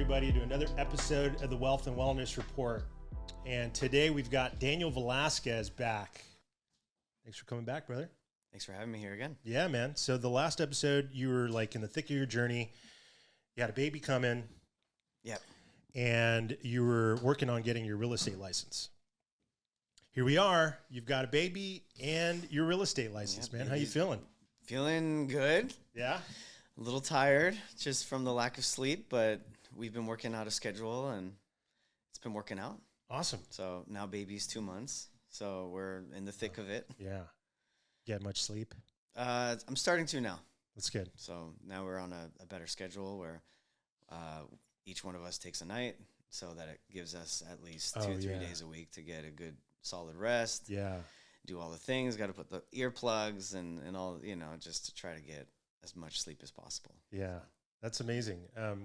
everybody, to another episode of the Wealth and Wellness Report. And today we've got Daniel Velasquez back. Thanks for coming back, brother. Thanks for having me here again. Yeah, man. So the last episode, you were like in the thick of your journey. You had a baby coming. Yep. And you were working on getting your real estate license. Here we are. You've got a baby and your real estate license, man. How you feeling? Feeling good. Yeah. A little tired just from the lack of sleep, but we've been working out a schedule and it's been working out. Awesome. So now baby's 2 months. So we're in the thick of it. Yeah. Get much sleep? I'm starting to now. That's good. So now we're on a better schedule where each one of us takes a night so that it gives us at least 2-3 days a week to get a good solid rest. Yeah. Do all the things, got to put the earplugs and all, just to try to get as much sleep as possible. Yeah, that's amazing.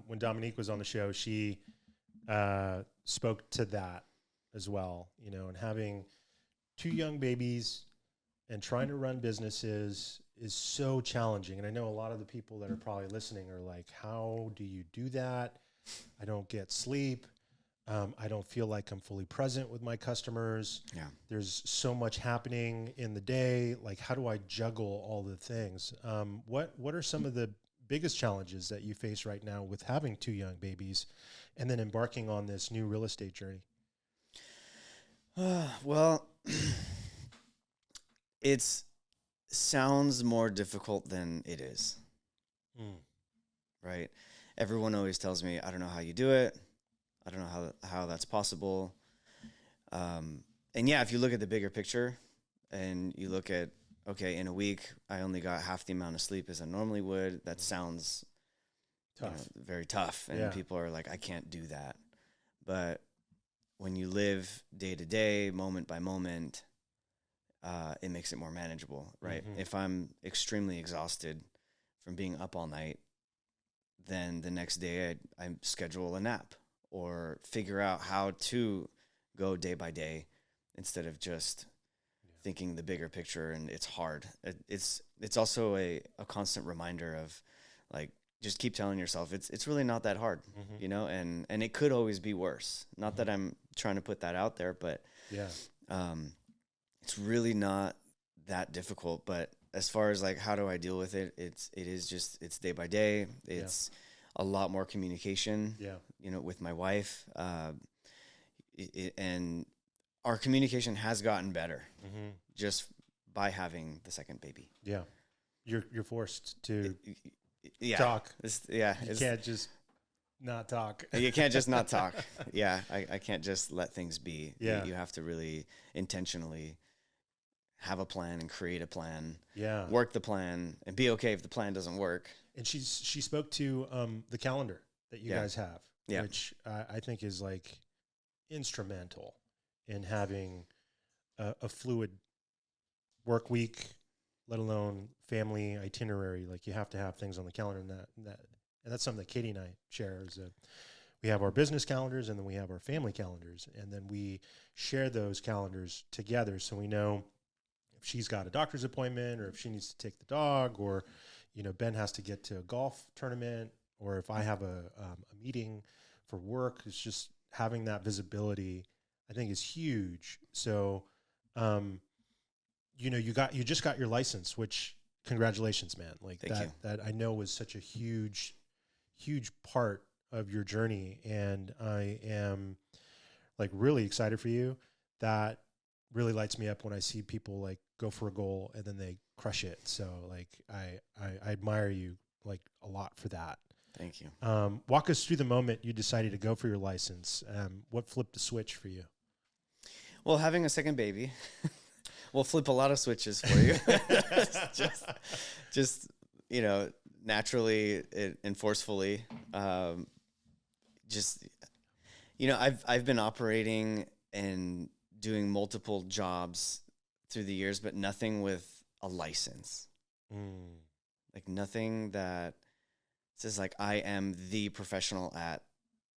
When Dominique was on the show, she spoke to that as well, and having 2 young babies and trying to run businesses is so challenging. And I know a lot of the people that are probably listening are like, how do you do that? I don't get sleep. I don't feel like I'm fully present with my customers. Yeah. There's so much happening in the day. Like, how do I juggle all the things? What are some of the biggest challenges that you face right now with having 2 young babies and then embarking on this new real estate journey? Well, it sounds more difficult than it is. Right? Everyone always tells me, I don't know how you do it. I don't know how that's possible. And yeah, if you look at the bigger picture and you look at, okay, in a week, I only got half the amount of sleep as I normally would. That sounds tough. Very tough. And people are like, I can't do that. But when you live day to day, moment by moment, it makes it more manageable, right? Mm-hmm. If I'm extremely exhausted from being up all night, then the next day I schedule a nap or figure out how to go day by day instead of just thinking the bigger picture. And it's hard. It's also a constant reminder of like, just keep telling yourself it's really not that hard, and it could always be worse. Not that I'm trying to put that out there, but it's really not that difficult. But as far as like, how do I deal with it? It's day by day. It's a lot more communication, with my wife. And our communication has gotten better just by having the second baby. Yeah. You're forced to talk. You can't just not talk. You can't just not talk. Yeah. I can't just let things be. Yeah. You have to really intentionally have a plan and create a plan. Yeah. Work the plan and be okay if the plan doesn't work. And she spoke to the calendar that you guys have, which I think is like instrumental in having a fluid work week, let alone family itinerary. Like, you have to have things on the calendar, and that's something that Katie and I share. Is we have our business calendars and then we have our family calendars, and then we share those calendars together so we know if she's got a doctor's appointment or if she needs to take the dog, or Ben has to get to a golf tournament, or if I have a meeting for work. It's just having that visibility, I think, is huge. So, you just got your license, which congratulations, man. Like, Thank you. That I know was such a huge part of your journey. And I am like really excited for you. That really lights me up when I see people like go for a goal and then they crush it. So like, I admire you like a lot for that. Thank you. Walk us through the moment you decided to go for your license. What flipped the switch for you? Well, having a second baby will flip a lot of switches for you. just naturally and forcefully. I've been operating and doing multiple jobs through the years, but nothing with a license. Like, nothing that says like, I am the professional at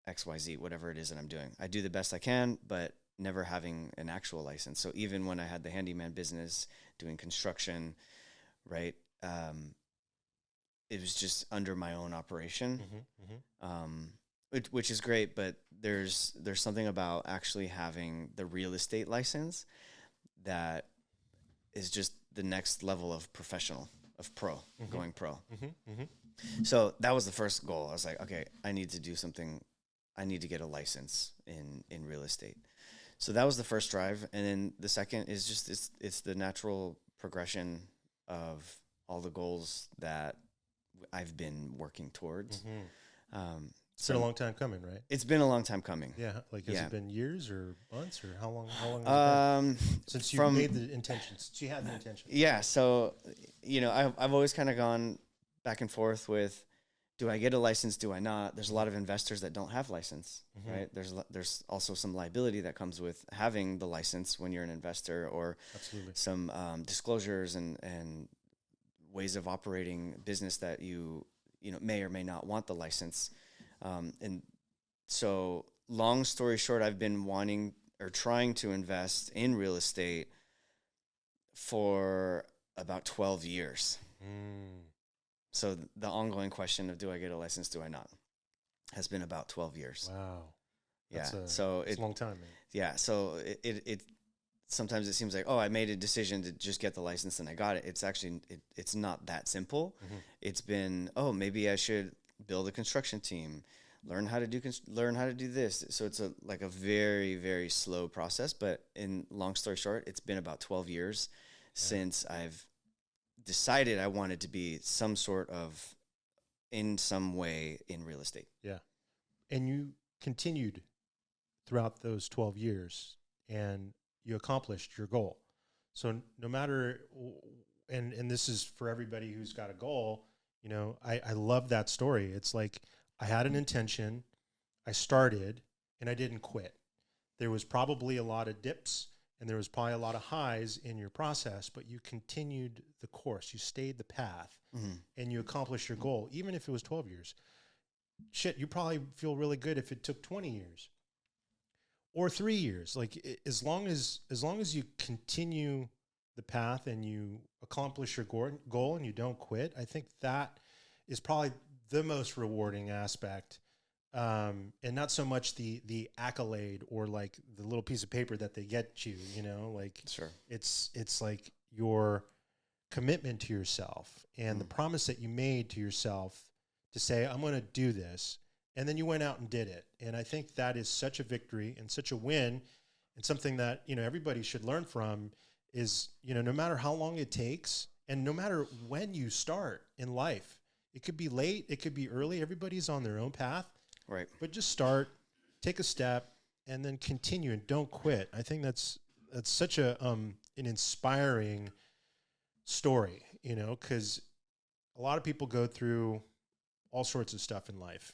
XYZ, whatever it is that I'm doing. I do the best I can, but never having an actual license. So even when I had the handyman business doing construction, right, it was just under my own operation. which is great, but there's something about actually having the real estate license that is just the next level of professional, of pro, going pro. So that was the first goal. I was like, okay, I need to do something. I need to get a license in real estate. So that was the first drive. And then the second is just, it's the natural progression of all the goals that I've been working towards. It's been a long time coming, right? It's been a long time coming. Yeah. Like, has it been years or months, or how long has it been? Since you made the intention, since you had the intention. Yeah. So, I've always kind of gone back and forth with, do I get a license? Do I not? There's a lot of investors that don't have license, right? There's also some liability that comes with having the license when you're an investor, or some disclosures and ways of operating business that you may or may not want the license. And so, long story short, I've been wanting or trying to invest in real estate for about 12 years. So the ongoing question of, do I get a license, do I not, has been about 12 years. Wow. Yeah. It's a long time, man. Yeah. So it sometimes it seems like, oh, I made a decision to just get the license and I got it. It's actually, it's not that simple. It's been, oh, maybe I should build a construction team, learn how to do this. So it's a very, very slow process, but in long story short, it's been about 12 years since I've decided I wanted to be some sort of, in some way, in real estate. Yeah. And you continued throughout those 12 years and you accomplished your goal. So no matter, and this is for everybody who's got a goal, I love that story. It's like, I had an intention, I started, and I didn't quit. There was probably a lot of dips and there was probably a lot of highs in your process, but you continued the course, you stayed the path, and you accomplished your goal, even if it was 12 years. Shit, you probably feel really good if it took 20 years or 3 years. Like, as long as you continue the path and you accomplish your goal and you don't quit, I think that is probably the most rewarding aspect. And not so much the accolade or like the little piece of paper that they get you, Sure. It's like your commitment to yourself and the promise that you made to yourself to say, I'm going to do this. And then you went out and did it. And I think that is such a victory and such a win, and something that, everybody should learn from is, no matter how long it takes and no matter when you start in life, it could be late, it could be early. Everybody's on their own path. Right. But just start, take a step, and then continue and don't quit. I think that's such an inspiring story, because a lot of people go through all sorts of stuff in life.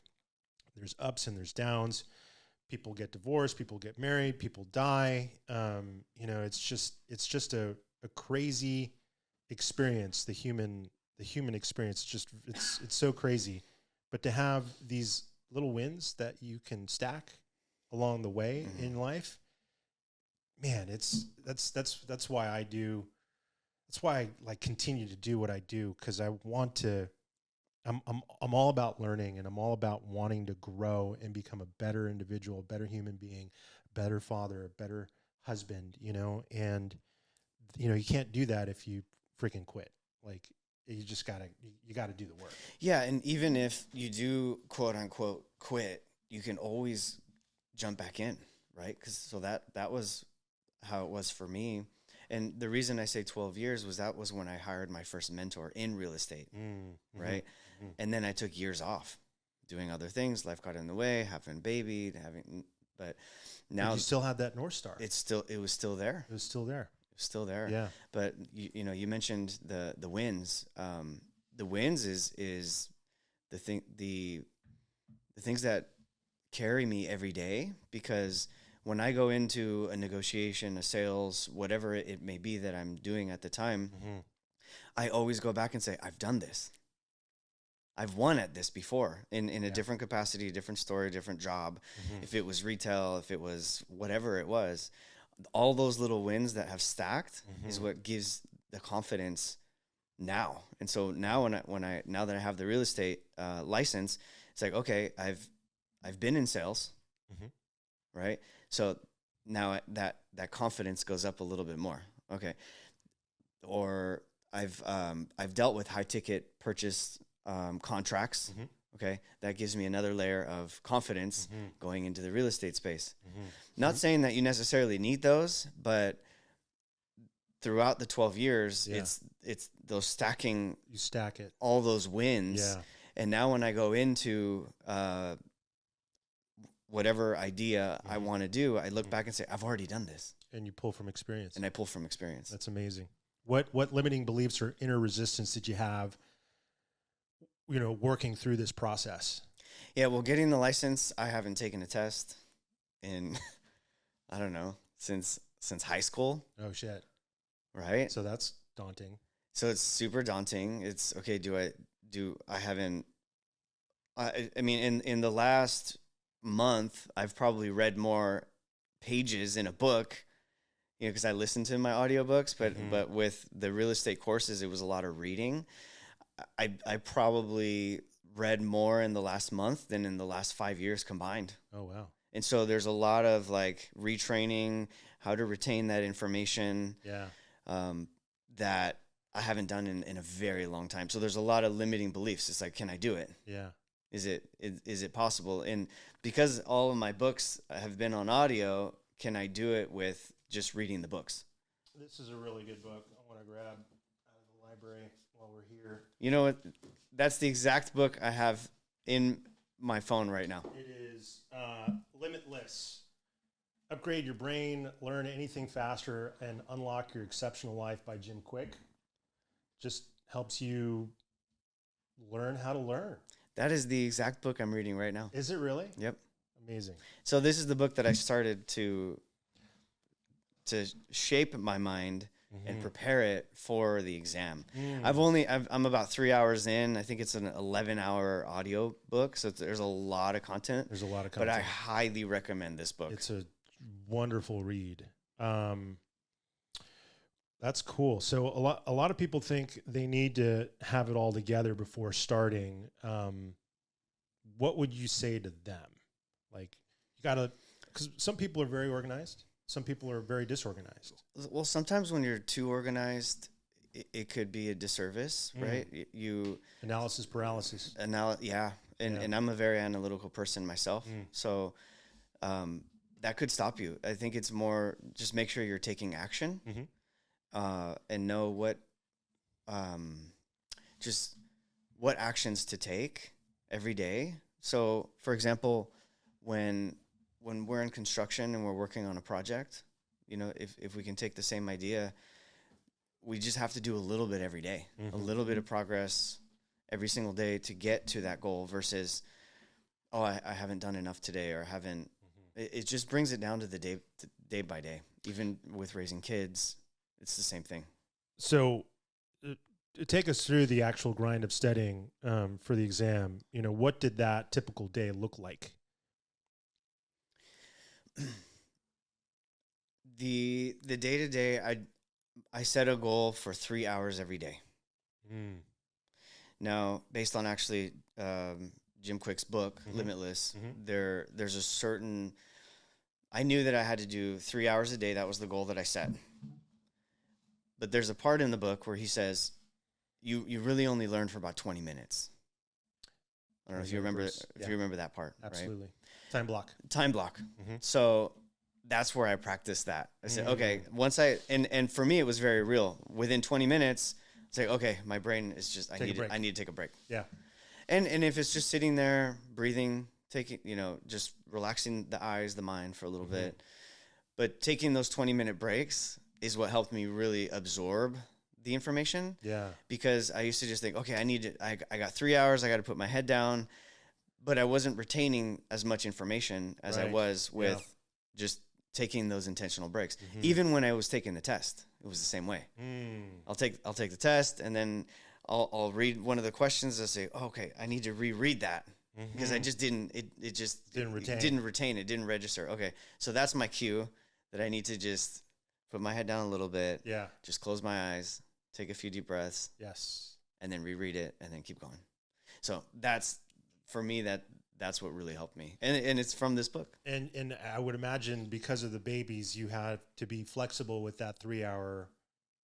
There's ups and there's downs. People get divorced, people get married, people die. It's just a crazy experience. The human experience, it's so crazy. But to have these little wins that you can stack along the way in life, man, that's why I do. That's why I continue to do what I do, because I want to. I'm all about learning, and I'm all about wanting to grow and become a better individual, a better human being, a better father, a better husband. And you can't do that if you freaking quit. Like, you just gotta do the work. Yeah. And even if you do, quote unquote, quit, you can always jump back in, right? So that was how it was for me. And the reason I say 12 years was that was when I hired my first mentor in real estate, right? And then I took years off doing other things. Life got in the way, having a baby, but now, but you still had that North Star. It was still there. It was still there. It was still there. Yeah. But you mentioned the wins. The wins is the things that carry me every day, because when I go into a negotiation, a sales, whatever it may be that I'm doing at the time, I always go back and say, I've done this. I've won at this before in a different capacity, a different story, different job. If it was retail, if it was whatever it was, all those little wins that have stacked is what gives the confidence now. And so now now that I have the real estate license, it's like, okay, I've been in sales, right? So now that confidence goes up a little bit more. Okay. Or I've dealt with high ticket purchase contracts. Okay. That gives me another layer of confidence going into the real estate space. Not saying that you necessarily need those, but throughout the 12 years, it's those stacking. You stack it. All those wins. Yeah. And now when I go into whatever idea I want to do, I look back and say, I've already done this. And you pull from experience. And I pull from experience. That's amazing. What limiting beliefs or inner resistance did you have, working through this process? Yeah, well, getting the license, I haven't taken a test in, I don't know, since high school. Oh, shit. Right? So that's daunting. So it's super daunting. It's, okay, I mean, in the last month, I've probably read more pages in a book, because I listened to my audiobooks, but with the real estate courses, it was a lot of reading. I probably read more in the last month than in the last 5 years combined. Oh, wow. And so there's a lot of like retraining, how to retain that information. Yeah. That I haven't done in a very long time. So there's a lot of limiting beliefs. It's like, can I do it? Yeah. Is it possible? And because all of my books have been on audio, can I do it with just reading the books? This is a really good book. I want to grab out of the library while we're here. You know what? That's the exact book I have in my phone right now. It is Limitless. Upgrade your brain, learn anything faster, and unlock your exceptional life by Jim Quick. Just helps you learn how to learn. That is the exact book I'm reading right now. Is it really? Yep. Amazing. So this is the book that I started to shape my mind and prepare it for the exam. I'm about 3 hours in. I think it's an 11-hour audio book. So there's a lot of content. But I highly recommend this book. It's a wonderful read. That's cool. So a lot of people think they need to have it all together before starting. What would you say to them? Like, you gotta, because some people are very organized. Some people are very disorganized. Well, sometimes when you're too organized, it could be a disservice, right? Analysis paralysis. Yeah. And I'm a very analytical person myself. So that could stop you. I think it's more just make sure you're taking action and know what actions to take every day. So, for example, when we're in construction and we're working on a project, if we can take the same idea, we just have to do a little bit every day, a little bit of progress every single day to get to that goal versus, I haven't done enough today or haven't. It just brings it down to the day by day. Even with raising kids, it's the same thing. So take us through the actual grind of studying for the exam. What did that typical day look like? The day-to-day, I set a goal for 3 hours every day. Now, based on actually Jim Quick's book, Limitless, there's a certain, I knew that I had to do 3 hours a day. That was the goal that I set. But there's a part in the book where he says, you really only learn for about 20 minutes. I don't know if you remember that part. Absolutely. Right? Time block. So that's where I practiced that. I said, okay, and for me, it was very real. Within 20 minutes, it's like, okay, my brain is just, I need to take a break. Yeah. And if it's just sitting there, breathing, taking, just relaxing the eyes, the mind for a little bit, but taking those 20-minute breaks is what helped me really absorb the information. Yeah. Because I used to just think, okay, I got 3 hours, I got to put my head down, but I wasn't retaining as much information as I was with just taking those intentional breaks. Even when I was taking the test, it was the same way. I'll take the test, and then I'll read one of the questions. I'll say, okay, I need to reread that because I just didn't retain it, didn't register. Okay, so that's my cue that I need to just put my head down a little bit. Yeah. Just close my eyes, take a few deep breaths. Yes. And then reread it, and then keep going. So that's, for me, that's what really helped me. And it's from this book. And I would imagine because of the babies, you had to be flexible with that 3-hour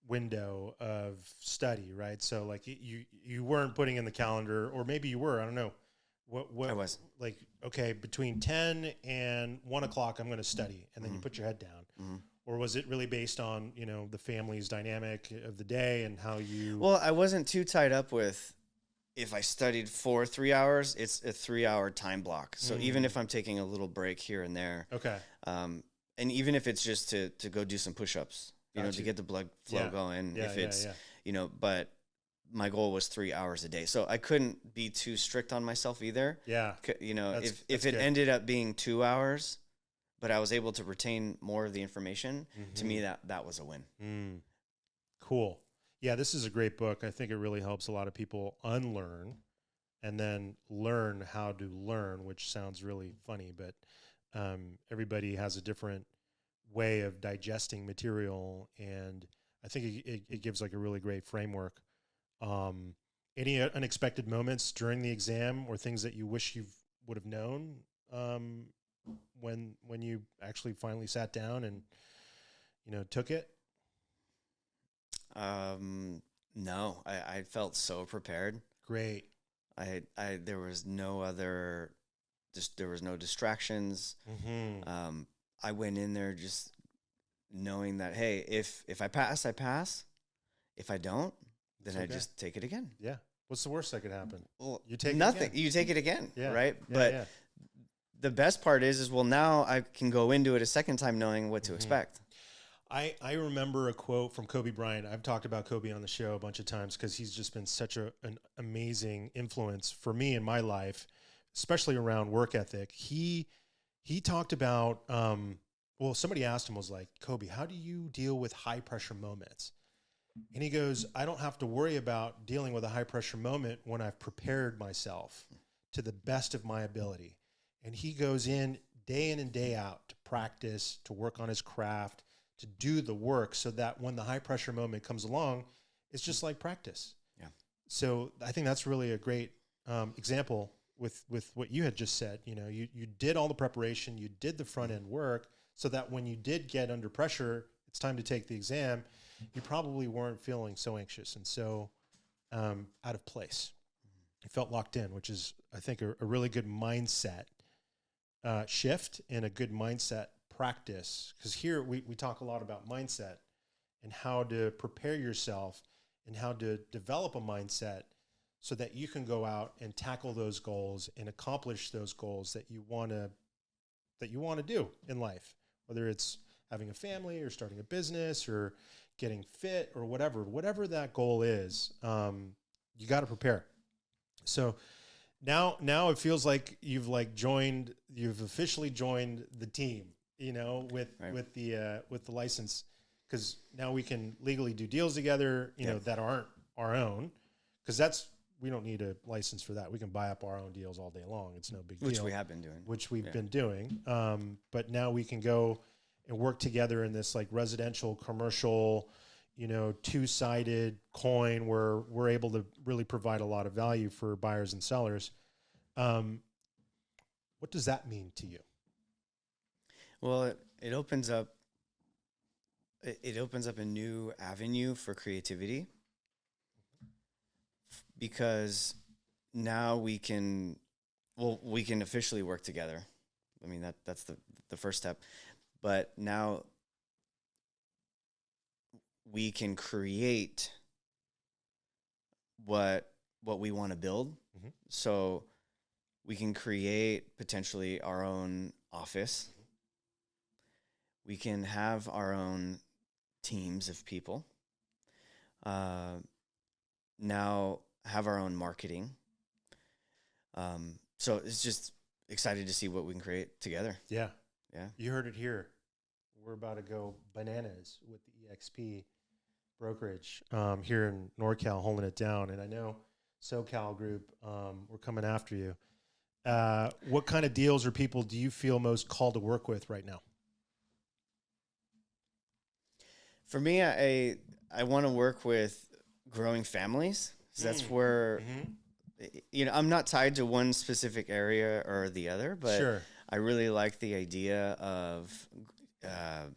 window of study, right? So like you weren't putting in the calendar, or maybe you were, I don't know. What I was like, okay, between 10 and 1 o'clock, I'm going to study. And then you put your head down. Mm-hmm. Or was it really based on, the family's dynamic of the day and how you... Well, I wasn't too tied up with, if I studied for 3 hours, it's a 3-hour time block. So even if I'm taking a little break here and there, okay. And even if it's just to go do some push-ups, to get the blood flow going, but my goal was 3 hours a day. So I couldn't be too strict on myself either. Yeah. If it good. Ended up being 2 hours, but I was able to retain more of the information, to me, that was a win. Cool. Yeah, this is a great book. I think it really helps a lot of people unlearn and then learn how to learn, which sounds really funny, but everybody has a different way of digesting material, and I think it gives like a really great framework. Any unexpected moments during the exam or things that you wish you would have known when you actually finally sat down and took it? No, I felt so prepared. Great. There was no distractions. I went in there just knowing that, hey, if I pass, I pass. If I don't, then I just take it again. Yeah. What's the worst that could happen? Well, you take nothing. It you take it again, right? Yeah, but the best part is now I can go into it a second time knowing what to expect. I remember a quote from Kobe Bryant. I've talked about Kobe on the show a bunch of times because he's just been such an amazing influence for me in my life, especially around work ethic. He talked about, somebody asked him, was like, Kobe, how do you deal with high pressure moments? And he goes, I don't have to worry about dealing with a high pressure moment when I've prepared myself to the best of my ability. And he goes in and day out to practice, to work on his craft, to do the work so that when the high pressure moment comes along, it's just like practice. Yeah. So I think that's really a great example with what you had just said. You did all the preparation, you did the front end work so that when you did get under pressure, it's time to take the exam, you probably weren't feeling so anxious and so out of place. You felt locked in, which is, I think, a really good mindset shift and a good mindset practice. Because here we talk a lot about mindset and how to prepare yourself and how to develop a mindset so that you can go out and tackle those goals and accomplish those goals that you want to do in life, whether it's having a family or starting a business or getting fit or whatever that goal is. You got to prepare. So now it feels like you've officially joined the team, with the license, because now we can legally do deals together, that aren't our own, because we don't need a license for that. We can buy up our own deals all day long. It's no big deal. Which we have been doing. Which we've been doing. But now we can go and work together in this like residential, commercial, two-sided coin where we're able to really provide a lot of value for buyers and sellers. What does that mean to you? Well, it opens up a new avenue for creativity, because now we can officially work together. I mean, that's the first step, but now we can create what we want to build. Mm-hmm. So we can create potentially our own office. We can have our own teams of people. Now have our own marketing. So it's just excited to see what we can create together. Yeah. Yeah. You heard it here. We're about to go bananas with the EXP brokerage here in NorCal, holding it down. And I know SoCal Group, we're coming after you. What kind of deals or people do you feel most called to work with right now? For me, I want to work with growing families. So that's where I'm not tied to one specific area or the other, but sure. I really like the idea of uh,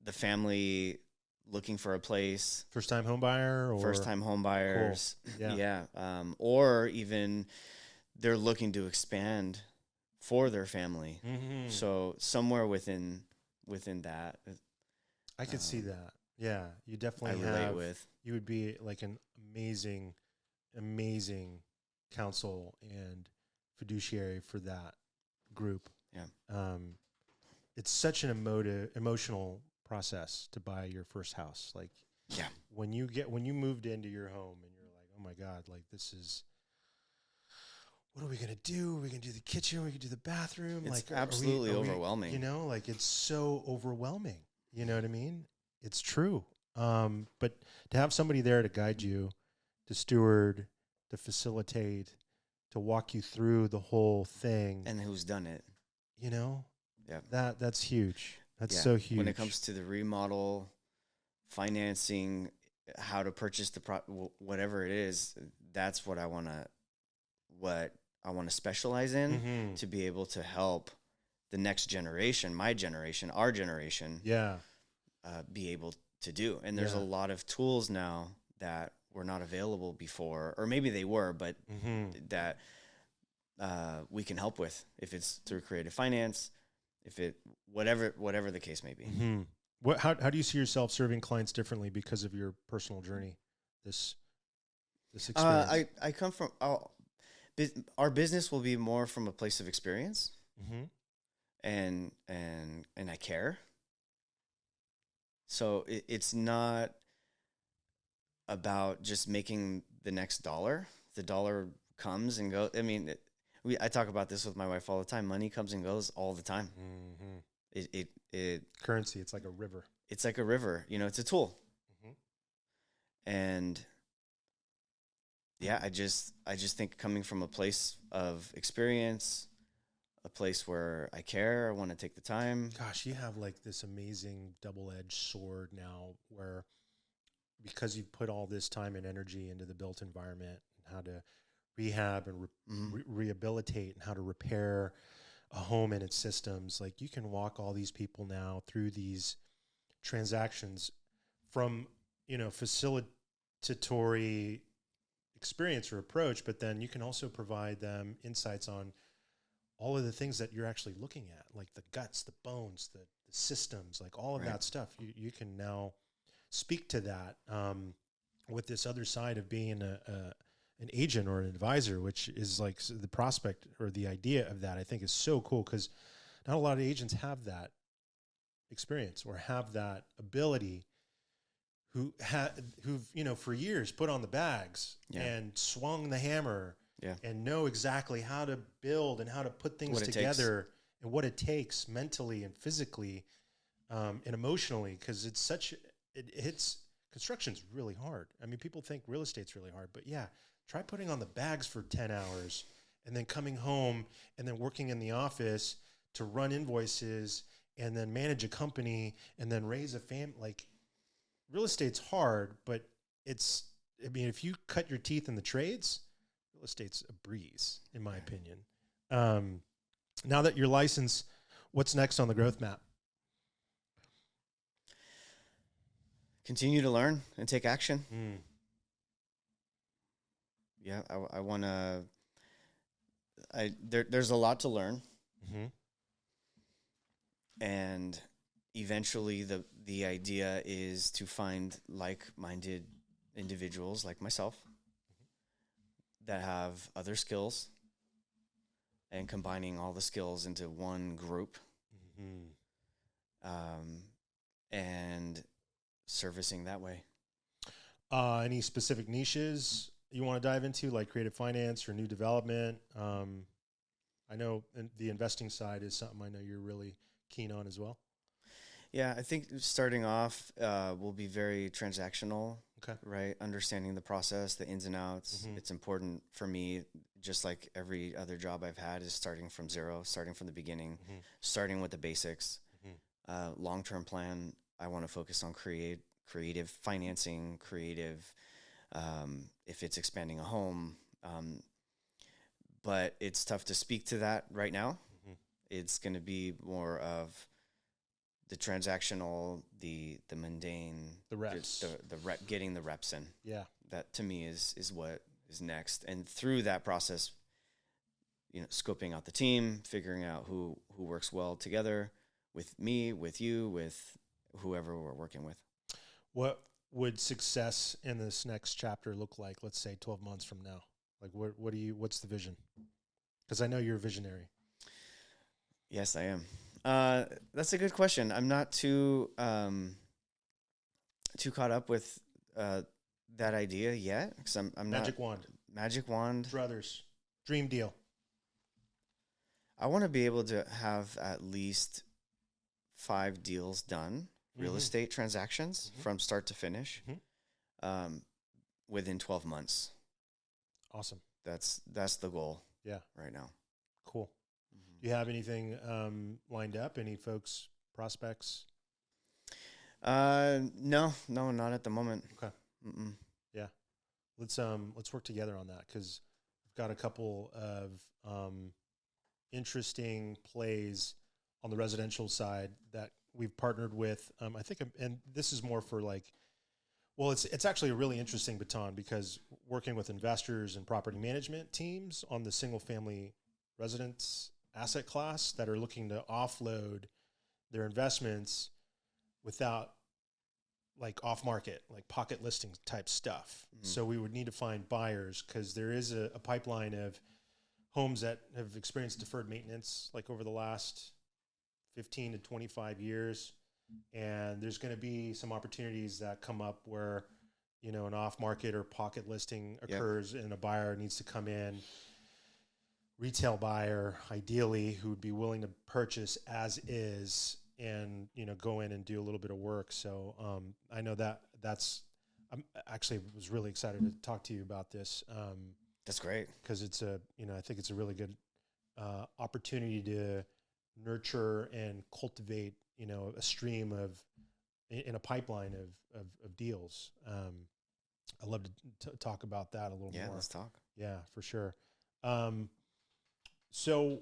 the family looking for a place, First time home buyer or first time home buyers. Cool. Yeah. Or even they're looking to expand for their family. Mm-hmm. So somewhere within that, I could see that. Yeah, you definitely I relate with. You would be like an amazing, amazing counsel and fiduciary for that group. Yeah. It's such an emotional process to buy your first house. Like, yeah, when you moved into your home and you're like, oh my God, like this is, what are we going to do? Are we going to do the kitchen? Are we going to do the bathroom? It's like, absolutely overwhelming. Like it's so overwhelming. You know what I mean? It's true. But to have somebody there to guide you, to steward, to facilitate, to walk you through the whole thing. And who's done it. Yeah. That's huge. That's so huge. When it comes to the remodel, financing, how to purchase whatever it is, that's what I want to specialize in, to be able to help the next generation, my generation, our generation, be able to do. And there's a lot of tools now that were not available before, or maybe they were, but that we can help with, if it's through creative finance, whatever the case may be. Mm-hmm. How do you see yourself serving clients differently because of your personal journey? This experience. I come from our business will be more from a place of experience, and I care. So it's not about just making the next dollar. The dollar comes and goes. I mean, I talk about this with my wife all the time. Money comes and goes all the time. It currency. It's like a river. It's like a river. It's a tool. And yeah, I just think coming from a place of experience, a place where I care, I want to take the time. Gosh, you have like this amazing double-edged sword now, where because you've put all this time and energy into the built environment and how to rehab and rehabilitate and how to repair a home and its systems, like you can walk all these people now through these transactions from, facilitatory experience or approach, but then you can also provide them insights on all of the things that you're actually looking at, like the guts, the bones, the systems, like all of that stuff. You can now speak to that with this other side of being an agent or an advisor, which is like the prospect or the idea of that, I think is so cool, because not a lot of agents have that experience or have that ability, who've for years put on the bags and swung the hammer and know exactly how to build and how to put things together and what it takes mentally and physically and emotionally, because construction's really hard. I mean, people think real estate's really hard, but try putting on the bags for 10 hours and then coming home and then working in the office to run invoices and then manage a company and then raise a family. Like, real estate's hard, but if you cut your teeth in the trades, real estate's a breeze, in my opinion. Now that you're licensed, what's next on the growth map? Continue to learn and take action. Yeah, I want to. There's a lot to learn, and eventually the idea is to find like-minded individuals like myself that have other skills, and combining all the skills into one group, and servicing that way. Any specific niches you want to dive into, like creative finance or new development? I know the investing side is something I know you're really keen on as well. Yeah, I think starting off will be very transactional, right? Understanding the process, the ins and outs. It's important for me, just like every other job I've had, is starting from zero, starting from the beginning, starting with the basics. Long-term plan, I want to focus on creative financing, creative if it's expanding a home. But it's tough to speak to that right now. Mm-hmm. It's going to be more of the transactional, the mundane, the reps, the getting the reps in. Yeah, that to me is what is next. And through that process, scoping out the team, figuring out who works well together with me, with you, with whoever we're working with. What would success in this next chapter look like? Let's say 12 months from now. Like, what's the vision? Because I know you're a visionary. Yes, I am. That's a good question. I'm not too caught up with that idea yet. Because I'm Magic wand. Brothers. Dream deal. I want to be able to have at least 5 deals done, real estate transactions from start to finish, within 12 months. Awesome. That's the goal. Yeah. Right now. Cool. Do you have anything lined up? Any folks, prospects? No, not at the moment. Okay. Mm-mm. Yeah. Let's work together on that, because we've got a couple of interesting plays on the residential side that we've partnered with. I think, and this is more for like, well, it's actually a really interesting baton, because working with investors and property management teams on the single family residence asset class that are looking to offload their investments without like off market, like pocket listing type stuff. So we would need to find buyers, because there is a pipeline of homes that have experienced deferred maintenance like over the last 15 to 25 years. And there's going to be some opportunities that come up where, an off market or pocket listing occurs, and a buyer needs to come in, retail buyer, ideally, who would be willing to purchase as is and, go in and do a little bit of work. So I know I'm actually was really excited to talk to you about this. That's great. Because it's I think it's a really good opportunity to nurture and cultivate, a stream in a pipeline of deals. I'd love to talk about that a little more. Yeah, let's talk. Yeah, for sure. So,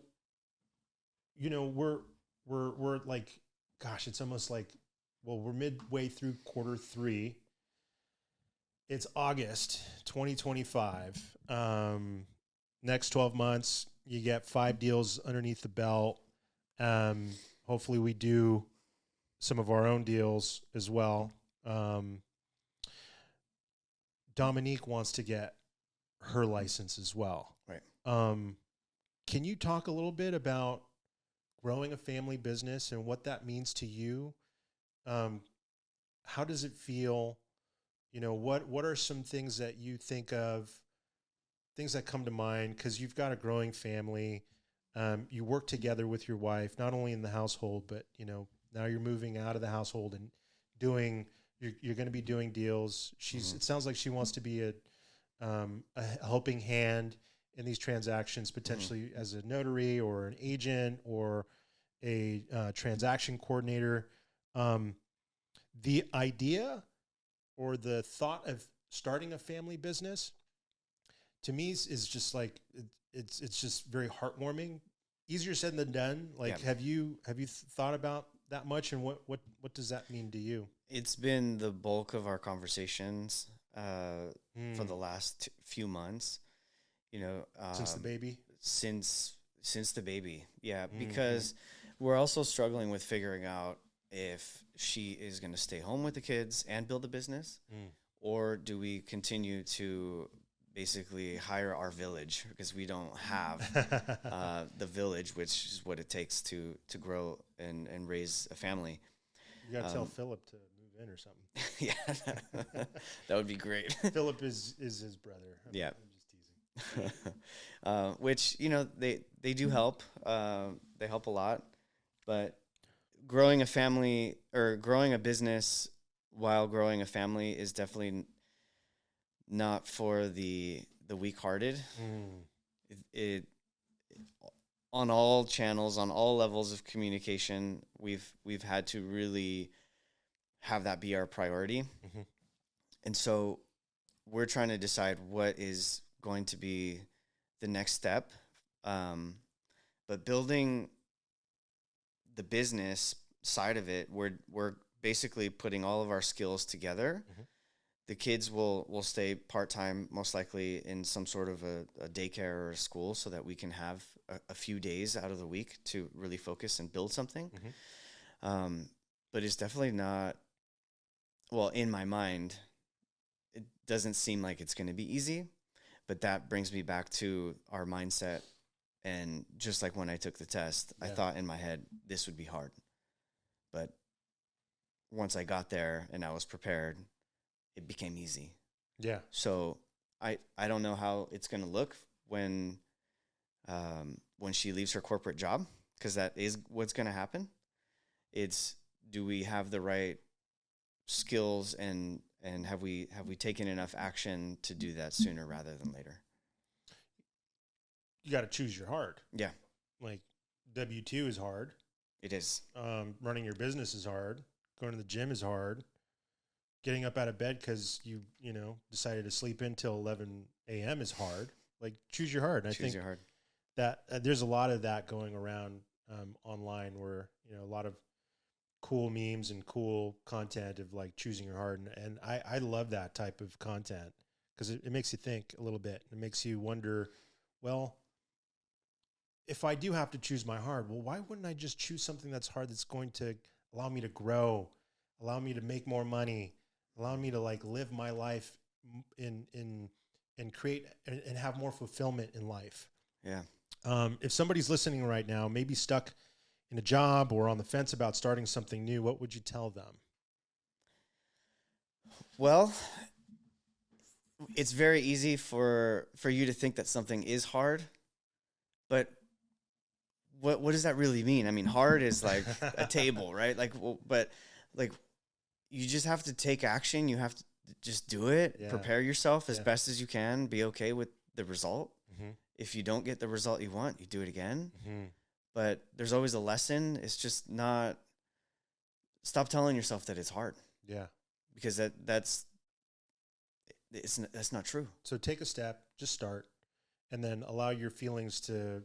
we're like, gosh, it's almost like, well, we're midway through quarter 3. It's August 2025. Next 12 months, you get 5 deals underneath the belt. Hopefully we do some of our own deals as well. Dominique wants to get her license as well. Right. Can you talk a little bit about growing a family business and what that means to you? How does it feel? What are some things that you think of, things that come to mind? Because you've got a growing family. You work together with your wife, not only in the household, but, now you're moving out of the household and you're going to be doing deals. It sounds like she wants to be a helping hand in these transactions, potentially as a notary or an agent or a transaction coordinator. The idea or the thought of starting a family business, to me, is just like, it's just very heartwarming. Easier said than done. Like, have you thought about that much, and what does that mean to you? It's been the bulk of our conversations for the last few months. Since the baby. Since the baby, because we're also struggling with figuring out if she is going to stay home with the kids and build a business, or do we continue to basically hire our village, because we don't have the village, which is what it takes to grow and raise a family. You got to tell Philip to move in or something. Yeah, that would be great. Philip is his brother. I'm just teasing. Which, they do help. They help a lot, but growing a family or growing a business while growing a family is definitely not for the weak-hearted. It on all channels, on all levels of communication, we've had to really have that be our priority. And so we're trying to decide what is going to be the next step. But building the business side of it, we're basically putting all of our skills together. Mm-hmm. The kids will stay part-time, most likely in some sort of a daycare or a school, so that we can have a few days out of the week to really focus and build something. Mm-hmm. But it's definitely not, well, in my mind, it doesn't seem like it's going to be easy, but that brings me back to our mindset. And just like when I took the test, I thought in my head, this would be hard. But once I got there and I was prepared, it became easy. Yeah. So I don't know how it's going to look when she leaves her corporate job, because that is what's going to happen. It's, do we have the right skills and have we taken enough action to do that sooner rather than later? You got to choose your hard. Yeah. Like W-2 is hard. It is. Running your business is hard. Going to the gym is hard. Getting up out of bed because you decided to sleep in till 11 a.m. is hard. Like, choose your hard. I think your hard. That there's a lot of that going around online, where a lot of cool memes and cool content of like choosing your hard, and I love that type of content because it makes you think a little bit. It makes you wonder, well, if I do have to choose my hard, well, why wouldn't I just choose something that's hard, that's going to allow me to grow, allow me to make more money, allow me to like live my life and create and have more fulfillment in life. Yeah. If somebody's listening right now, maybe stuck in a job or on the fence about starting something new, what would you tell them? Well, it's very easy for you to think that something is hard, but what does that really mean? I mean, hard is like a table, right? Like, but like, you just have to take action. You have to just do it. Yeah. Prepare yourself as best as you can. Be okay with the result. Mm-hmm. If you don't get the result you want, you do it again. Mm-hmm. But there's always a lesson. It's just not. Stop telling yourself that it's hard. Yeah, because that's not true. So take a step, just start, and then allow your feelings to,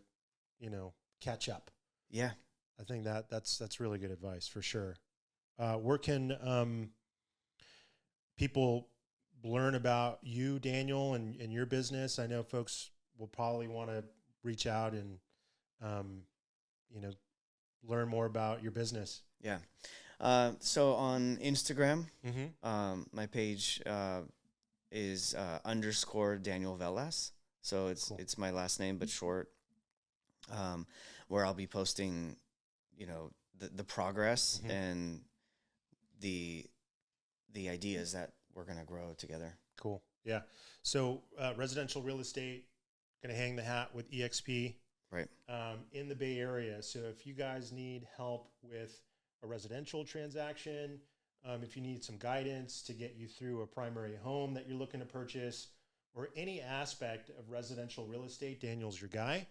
catch up. Yeah, I think that's really good advice for sure. Where can people learn about you, Daniel, and your business? I know folks will probably want to reach out and learn more about your business. Yeah. So on Instagram, mm-hmm. My page is _ Daniel Velasquez. So it's my last name but short. Where I'll be posting, the progress, mm-hmm. and the ideas that we're gonna grow together. Cool. Yeah. So residential real estate, gonna hang the hat with EXP. Right. In the Bay Area. So if you guys need help with a residential transaction, if you need some guidance to get you through a primary home that you're looking to purchase, or any aspect of residential real estate, Daniel's your guy.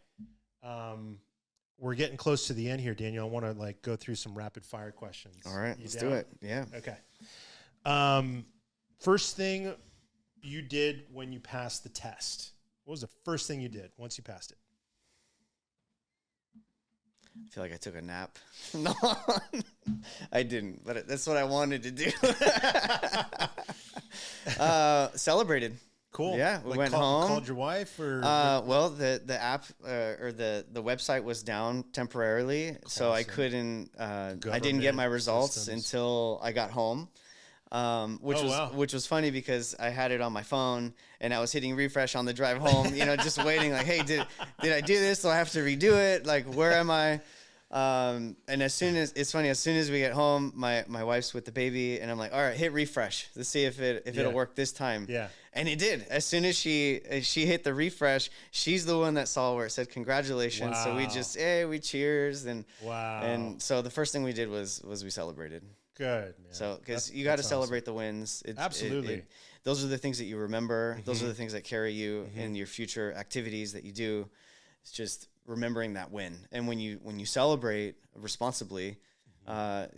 We're getting close to the end here, Daniel. I want to go through some rapid fire questions. All right, let's do it. Yeah. Okay. First thing you did when you passed the test. What was the first thing you did once you passed it? I feel like I took a nap. No, I didn't, but that's what I wanted to do. Celebrated. Cool. Yeah, we went home. Called your wife, or well, the app or the website was down temporarily, so I couldn't. I didn't get my results until I got home, which was funny because I had it on my phone and I was hitting refresh on the drive home. Just waiting. Like, hey, did I do this? Do I have to redo it? Like, where am I? And as soon as we get home, my wife's with the baby, and I'm like, all right, hit refresh. Let's see if it'll work this time. Yeah. And it did. As soon as she hit the refresh, she's the one that saw where it said congratulations. Wow. So we just, we cheers. And wow. And so the first thing we did was we celebrated. Good, man. So, because you got to celebrate the wins. Absolutely. Those are the things that you remember. Mm-hmm. Those are the things that carry you mm-hmm. in your future activities that you do. It's just remembering that win. And when you celebrate responsibly,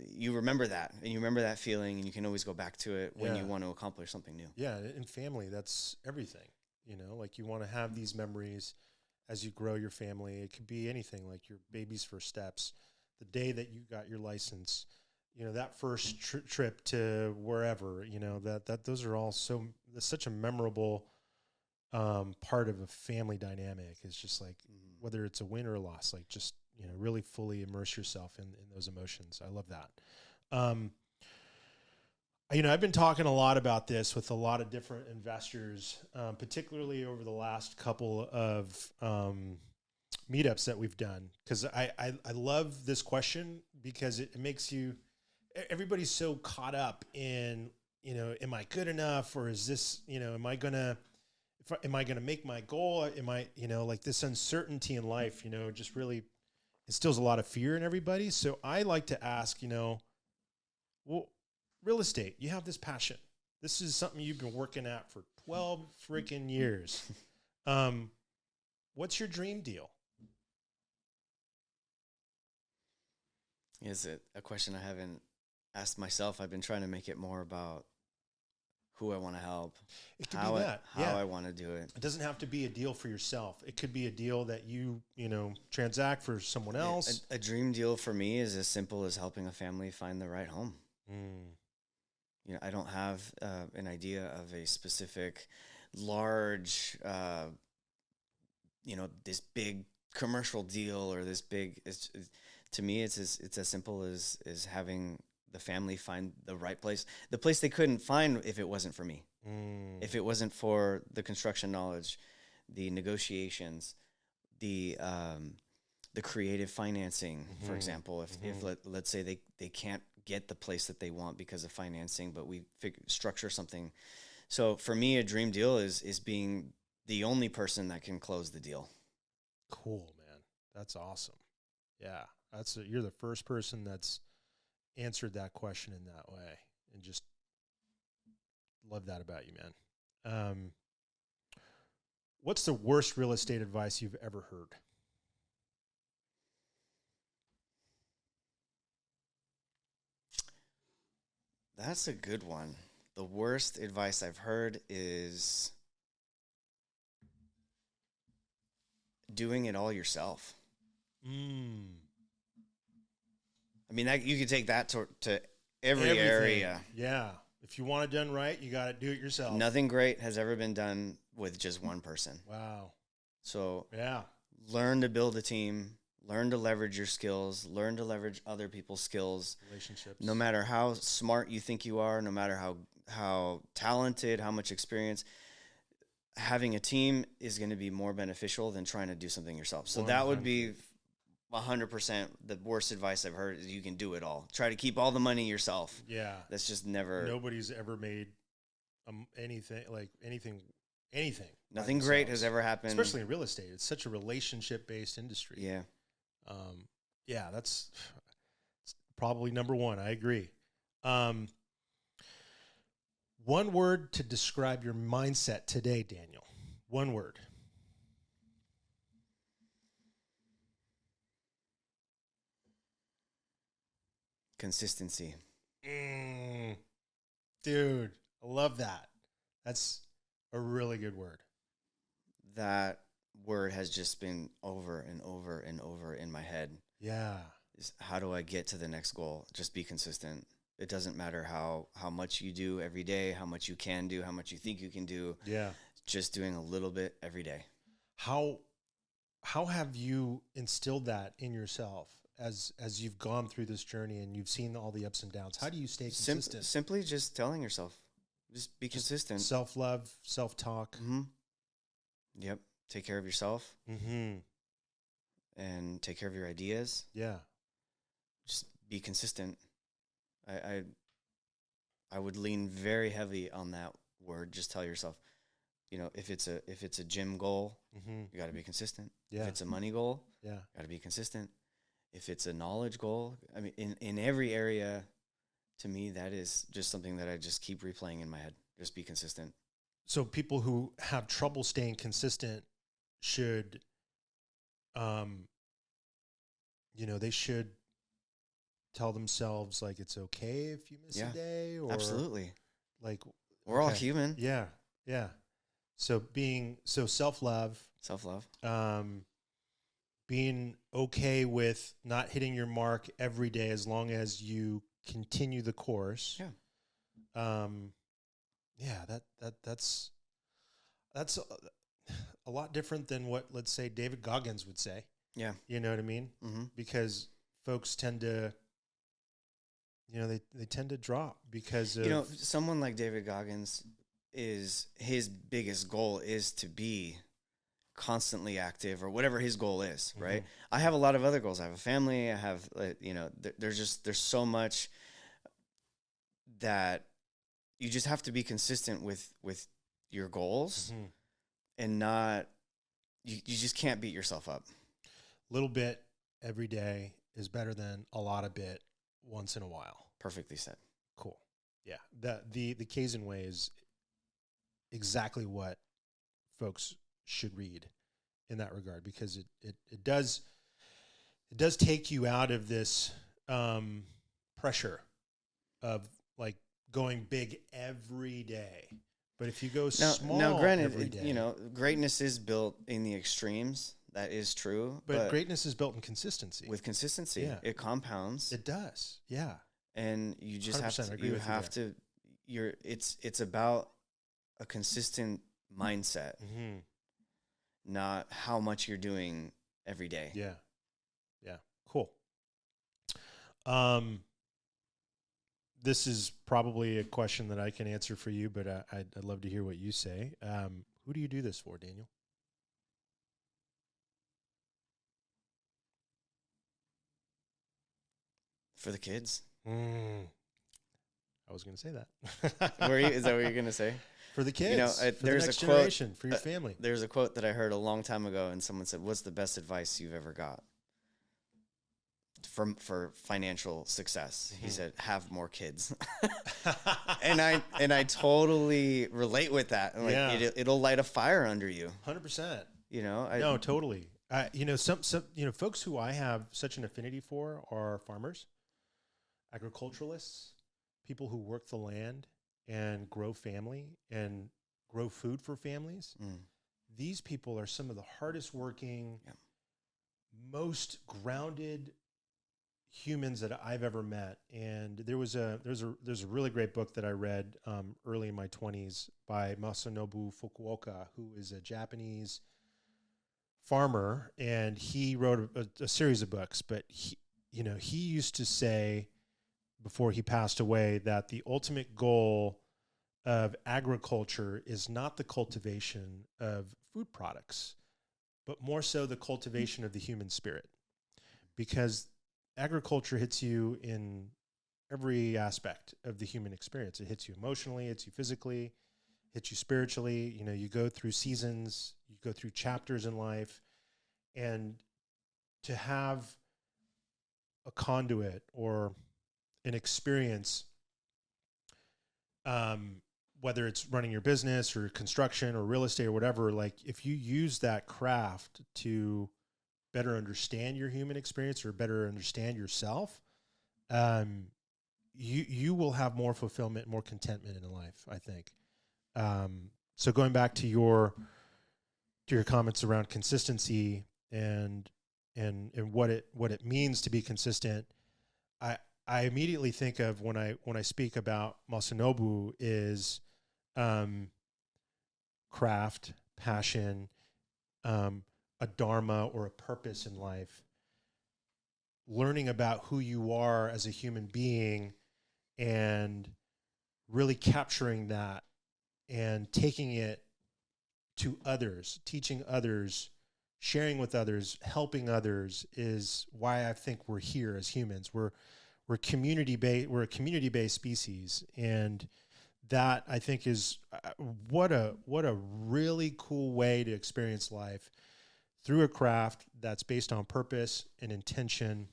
you remember that, and you remember that feeling, and you can always go back to it when you want to accomplish something new. Yeah, in family, that's everything. Like you want to have these memories as you grow your family. It could be anything, like your baby's first steps, the day that you got your license, that first trip to wherever, that those are all such a memorable part of a family dynamic. It's just like, whether it's a win or a loss, like just, really fully immerse yourself in those emotions. I love that. I've been talking a lot about this with a lot of different investors, particularly over the last couple of meetups that we've done, because I love this question, because it makes everybody's so caught up in, am I good enough, or is this, am I going to make my goal? Am I, like this uncertainty in life, just really instills a lot of fear in everybody. So I like to ask, well, real estate, you have this passion. This is something you've been working at for 12 freaking years. What's your dream deal? Is it a question I haven't asked myself? I've been trying to make it more about who I want to help. It could be that. How I want to do it. It doesn't have to be a deal for yourself. It could be a deal that you transact for someone else. A dream deal for me is as simple as helping a family find the right home. I don't have an idea of a specific large, this big commercial deal, or this big, to me, it's as simple as having the family find the right place, the place they couldn't find if it wasn't for me, if it wasn't for the construction knowledge, the negotiations, the creative financing, for example. If let's say they can't get the place that they want because of financing, but we structure something. So for me, a dream deal is being the only person that can close the deal. Cool, man. That's awesome. Yeah. You're the first person that's answered that question in that way, and just love that about you, man. What's the worst real estate advice you've ever heard? That's a good one. The worst advice I've heard is doing it all yourself. I mean, you could take that to every area. Yeah. If you want it done right, you got to do it yourself. Nothing great has ever been done with just one person. Wow. So yeah, learn to build a team, learn to leverage your skills, learn to leverage other people's skills. Relationships. No matter how smart you think you are, no matter how talented, how much experience, having a team is going to be more beneficial than trying to do something yourself. So 100%. That would be 100% the worst advice I've heard, is you can do it all. Try to keep all the money yourself. Yeah. That's just never. Nobody's ever made anything. Nothing great has ever happened. Especially in real estate. It's such a relationship-based industry. Yeah. Yeah, that's probably number one. I agree. One word to describe your mindset today, Daniel. One word. Consistency. Dude, I love that. That's a really good word. That word has just been over and over and over in my head. Yeah. How do I get to the next goal? Just be consistent. It doesn't matter how much you do every day, how much you can do, how much you think you can do. Yeah. Just doing a little bit every day. How have you instilled that in yourself as you've gone through this journey and you've seen all the ups and downs? How do you stay consistent? Simply just telling yourself, just be consistent. Self-love, self-talk. Mm-hmm. Yep. Take care of yourself. Mm-hmm. And take care of your ideas. Yeah. Just be consistent. I would lean very heavy on that word. Just tell yourself, if it's a gym goal, you got to be consistent. Yeah. If it's a money goal, got to be consistent. If it's a knowledge goal, I mean, in every area, to me, that is just something that I just keep replaying in my head. Just be consistent. So people who have trouble staying consistent should, they should tell themselves like it's okay if you miss a day, or absolutely, like we're all human. Yeah. So self-love, being okay with not hitting your mark every day as long as you continue the course. That's a lot different than what, let's say, David Goggins would say. Yeah. You know what I mean? Mm-hmm. Because folks tend to, they tend to drop because of... someone like David Goggins, his biggest goal is to be constantly active, or whatever his goal is, right? I have a lot of other goals. I have a family. I have, there's so much that you just have to be consistent with your goals, and not, you just can't beat yourself up. Little bit every day is better than a lot of bit once in a while. Perfectly said. Cool. Yeah. The Kaizen way is exactly what folks should read in that regard, because it does take you out of this pressure of like going big every day. But if you go small, granted, every day, greatness is built in the extremes. That is true. But greatness is built in consistency. With consistency, it compounds. It does. Yeah. And you just have to, it's about a consistent mindset, not how much you're doing every day. Yeah. Cool. This is probably a question that I can answer for you, but I'd love to hear what you say. Who do you do this for, Daniel? For the kids. I was going to say that. Is that what you're going to say? For the kids, for there's the next a quote, generation, for your family. There's a quote that I heard a long time ago, and someone said, "What's the best advice you've ever got for financial success?" He said, "Have more kids." and I totally relate with that. And it'll light a fire under you. 100%. No, totally. Some folks who I have such an affinity for are farmers, agriculturalists, people who work the land and grow family and grow food for families. These people are some of the hardest working, most grounded humans that I've ever met. And there's a really great book that I read early in my 20s by Masanobu Fukuoka, who is a Japanese farmer, and he wrote a series of books. But he used to say, before he passed away, that the ultimate goal of agriculture is not the cultivation of food products, but more so the cultivation of the human spirit. Because agriculture hits you in every aspect of the human experience. It hits you emotionally, it hits you physically, hits you spiritually. You go through seasons, you go through chapters in life, and to have a conduit or an experience, whether it's running your business or construction or real estate or whatever, like if you use that craft to better understand your human experience or better understand yourself, you will have more fulfillment, more contentment in life, I think. So going back to your comments around consistency and what it means to be consistent, I immediately think of when I speak about Masanobu is craft, passion, a dharma or a purpose in life, learning about who you are as a human being and really capturing that and taking it to others, teaching others, sharing with others, helping others is why I think we're here as humans. We're community-based. We're a community-based species, and that I think is what a really cool way to experience life through a craft that's based on purpose and intention.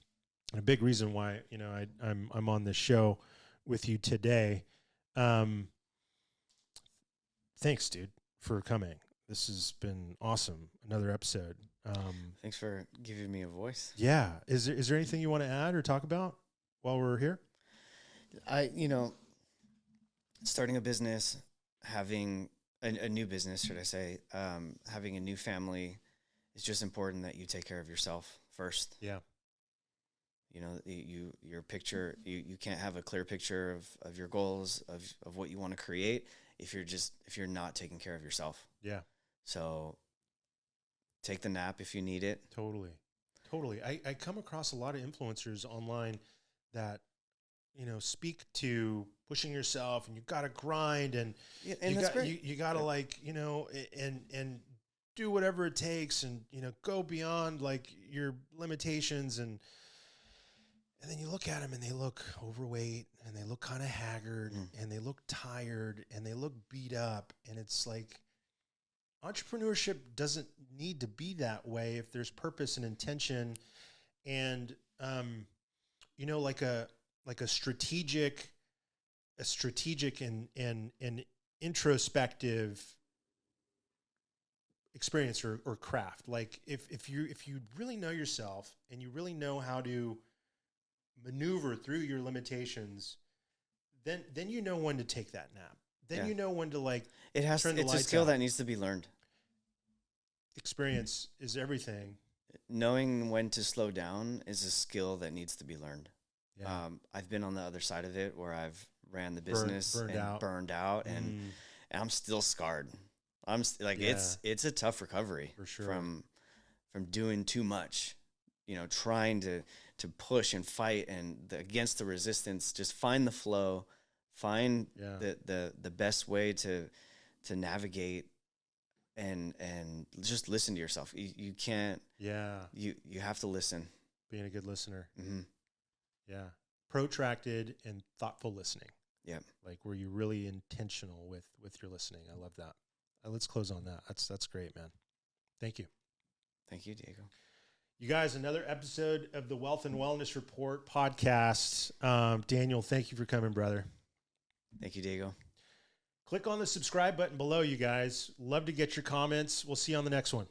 And a big reason why I'm on this show with you today. Thanks, dude, for coming. This has been awesome. Another episode. Thanks for giving me a voice. Yeah. Is there anything you want to add or talk about? while we're here? Starting a business, having a new business, should I say, having a new family, it's just important that you take care of yourself first. Yeah. Your picture, you can't have a clear picture of your goals, of what you want to create if you're not taking care of yourself. Yeah. So take the nap if you need it. Totally. I come across a lot of influencers online that, speak to pushing yourself, and you got to grind, and you got to and do whatever it takes, and, go beyond like your limitations. And then you look at them and they look overweight, and they look kind of haggard, and they look tired, and they look beat up. And it's like, entrepreneurship doesn't need to be that way if there's purpose and intention, and, like a strategic and introspective experience or craft. Like if you really know yourself, and you really know how to maneuver through your limitations, then you know when to take that nap. Then you know when to it's a skill that needs to be learned. Experience is everything. Knowing when to slow down is a skill that needs to be learned. Yeah. I've been on the other side of it, where I've ran the business burned out, and I'm still scarred. It's a tough recovery for sure from doing too much, trying to push and fight against the resistance. Just find the flow, find the best way to navigate, and just listen to yourself. You can't. Yeah. You have to listen. Being a good listener. Mm-hmm. Yeah. Protracted and thoughtful listening. Yeah. Like, were you really intentional with your listening? I love that. Let's close on that. That's great, man. Thank you. Thank you, Diego. You guys, another episode of the Wealth and Wellness Report podcast. Daniel, thank you for coming, brother. Thank you, Diego. Click on the subscribe button below, you guys. Love to get your comments. We'll see you on the next one.